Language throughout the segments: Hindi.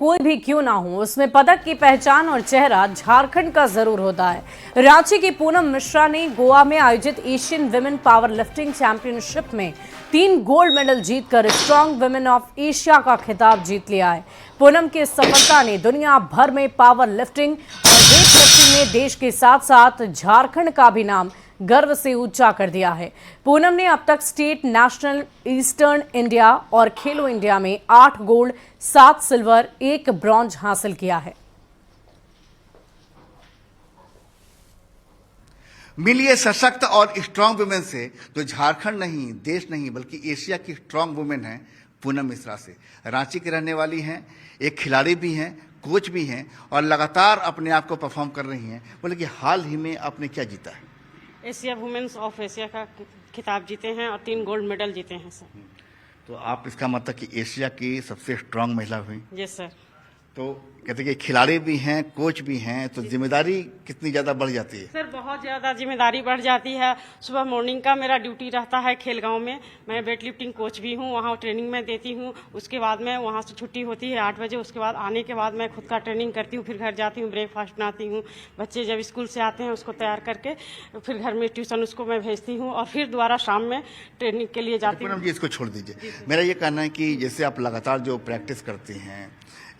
कोई भी क्यों ना हो, उसमें पदक की पहचान और चेहरा झारखंड का जरूर होता है। रांची की पूनम मिश्रा ने गोवा में आयोजित Asian women power lifting championship में 3 गोल्ड मेडल जीतकर स्ट्रॉन्ग विमेन ऑफ एशिया का खिताब जीत लिया है। पूनम की सफलता ने दुनिया भर में पावर लिफ्टिंग और वेट लिफ्टिंग में देश के साथ साथ झारखंड का भी नाम गर्व से ऊंचा कर दिया है। पूनम ने अब तक स्टेट, नेशनल, ईस्टर्न इंडिया और खेलो इंडिया में 8 गोल्ड, 7 सिल्वर, 1 ब्रॉन्ज हासिल किया है। मिलिए सशक्त और स्ट्रांग वुमेन से, जो झारखंड नहीं, देश नहीं, बल्कि एशिया की स्ट्रांग वुमेन है पूनम मिश्रा से। रांची की रहने वाली हैं, एक खिलाड़ी भी हैं, कोच भी हैं और लगातार अपने आप को परफॉर्म कर रही हैं। बोले कि हाल ही में आपने क्या जीता है? एशिया वुमेन्स ऑफ एशिया का खिताब जीते हैं और 3 गोल्ड मेडल जीते हैं सर। तो आप इसका मतलब कि एशिया की सबसे स्ट्रांग महिला हुई। Yes sir. तो कहते कि खिलाड़ी भी हैं, कोच भी हैं, तो जिम्मेदारी कितनी ज्यादा बढ़ जाती है? सर बहुत ज़्यादा जिम्मेदारी बढ़ जाती है। सुबह मॉर्निंग का मेरा ड्यूटी रहता है खेलगांव में। मैं वेट लिफ्टिंग कोच भी हूँ, वहाँ ट्रेनिंग में देती हूँ। उसके बाद में वहाँ से छुट्टी होती है 8 बजे। उसके बाद आने के बाद मैं खुद का ट्रेनिंग करती हूँ, फिर घर जाती हूँ, ब्रेकफास्ट बनाती हूँ। बच्चे जब स्कूल से आते हैं उसको तैयार करके फिर घर में ट्यूशन उसको मैं भेजती हूँ और फिर दोबारा शाम में ट्रेनिंग के लिए जाती हूँ। पूनम जी, इसको छोड़ दीजिए। मेरा ये कहना है कि जैसे आप लगातार जो प्रैक्टिस करती हैं,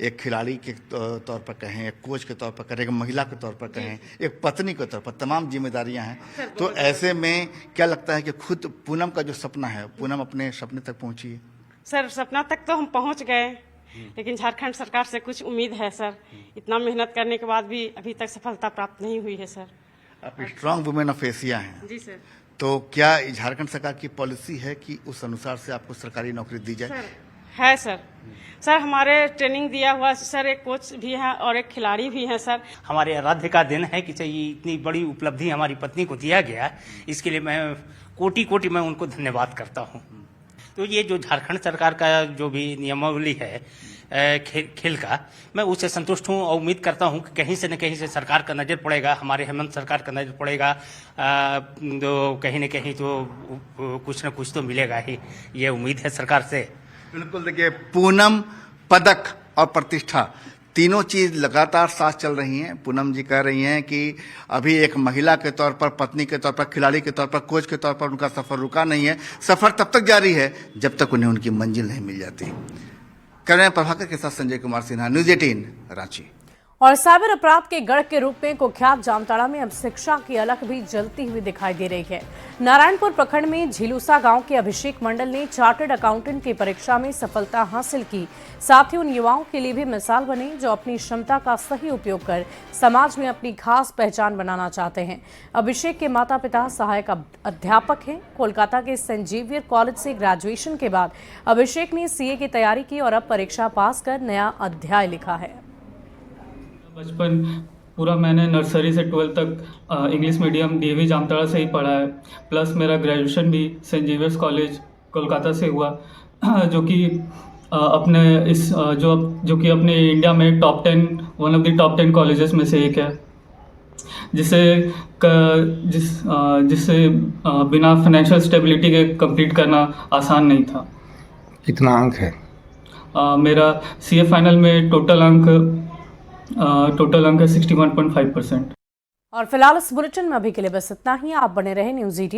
एक खिलाड़ी के तौर पर कहें, एक कोच के तौर पर कहें, एक महिला के तौर पर कहें, एक पत्नी के तौर पर, तमाम जिम्मेदारियां हैं। तो ऐसे में क्या लगता है कि खुद पूनम का जो सपना है, पूनम अपने सपने तक पहुंची है? सर सपना तक तो हम पहुंच गए, लेकिन झारखंड सरकार से कुछ उम्मीद है सर। इतना मेहनत करने के बाद भी अभी तक सफलता प्राप्त नहीं हुई है सर। आप स्ट्रांग वुमेन ऑफ एशिया हैं। जी सर। तो क्या झारखंड सरकार की पॉलिसी है कि उस अनुसार से आपको सरकारी नौकरी दी जाए? सर है सर। सर हमारे ट्रेनिंग दिया हुआ सर एक कोच भी है और एक खिलाड़ी भी हैं सर। हमारे आराध्य का दिन है कि चाहिए इतनी बड़ी उपलब्धि हमारी पत्नी को दिया गया है, इसके लिए मैं कोटि कोटि मैं उनको धन्यवाद करता हूं। तो ये जो झारखंड सरकार का जो भी नियमावली है खेल का, मैं उससे संतुष्ट हूं और उम्मीद करता हूं कि कहीं से न कहीं से सरकार का नज़र पड़ेगा, हमारे हेमंत सरकार का नज़र पड़ेगा। तो कहीं न कहीं तो कुछ न कुछ तो मिलेगा ही, ये उम्मीद है सरकार से। बिल्कुल। देखिए, पूनम, पदक और प्रतिष्ठा, तीनों चीज लगातार साथ चल रही हैं। पूनम जी कह रही हैं कि अभी एक महिला के तौर पर, पत्नी के तौर पर, खिलाड़ी के तौर पर, कोच के तौर पर उनका सफर रुका नहीं है। सफर तब तक जारी है जब तक उन्हें उनकी मंजिल नहीं मिल जाती। करण प्रभाकर के साथ संजय कुमार सिन्हा, न्यूज़ 18 रांची। और साइबर अपराध के गढ़ के रूप में कुख्यात जामताड़ा में अब शिक्षा की अलख भी जलती हुई दिखाई दे रही है। नारायणपुर प्रखंड में झिलूसा गांव के अभिषेक मंडल ने चार्टर्ड अकाउंटेंट की परीक्षा में सफलता हासिल की। साथ ही उन युवाओं के लिए भी मिसाल बने जो अपनी क्षमता का सही उपयोग कर समाज में अपनी खास पहचान बनाना चाहते हैं। अभिषेक के माता पिता सहायक अध्यापक हैं। कोलकाता के सेंट जेवियर कॉलेज से ग्रेजुएशन के बाद अभिषेक ने सीए की तैयारी की और अब परीक्षा पास कर नया अध्याय लिखा है। बचपन पूरा मैंने नर्सरी से 12th तक इंग्लिश मीडियम डीएवी जामताड़ा से ही पढ़ा है। प्लस मेरा ग्रेजुएशन भी सेंट जेवियर्स कॉलेज कोलकाता से हुआ, जो कि अपने इस जो कि अपने इंडिया में one of the top 10 colleges में से एक है, जिससे बिना फाइनेंशियल स्टेबिलिटी के कंप्लीट करना आसान नहीं था। कितना अंक है? मेरा सीए फाइनल में टोटल अंक है 61.5%। और फिलहाल इस बुलेटिन में अभी के लिए बस इतना ही। आप बने रहे न्यूज़ 18।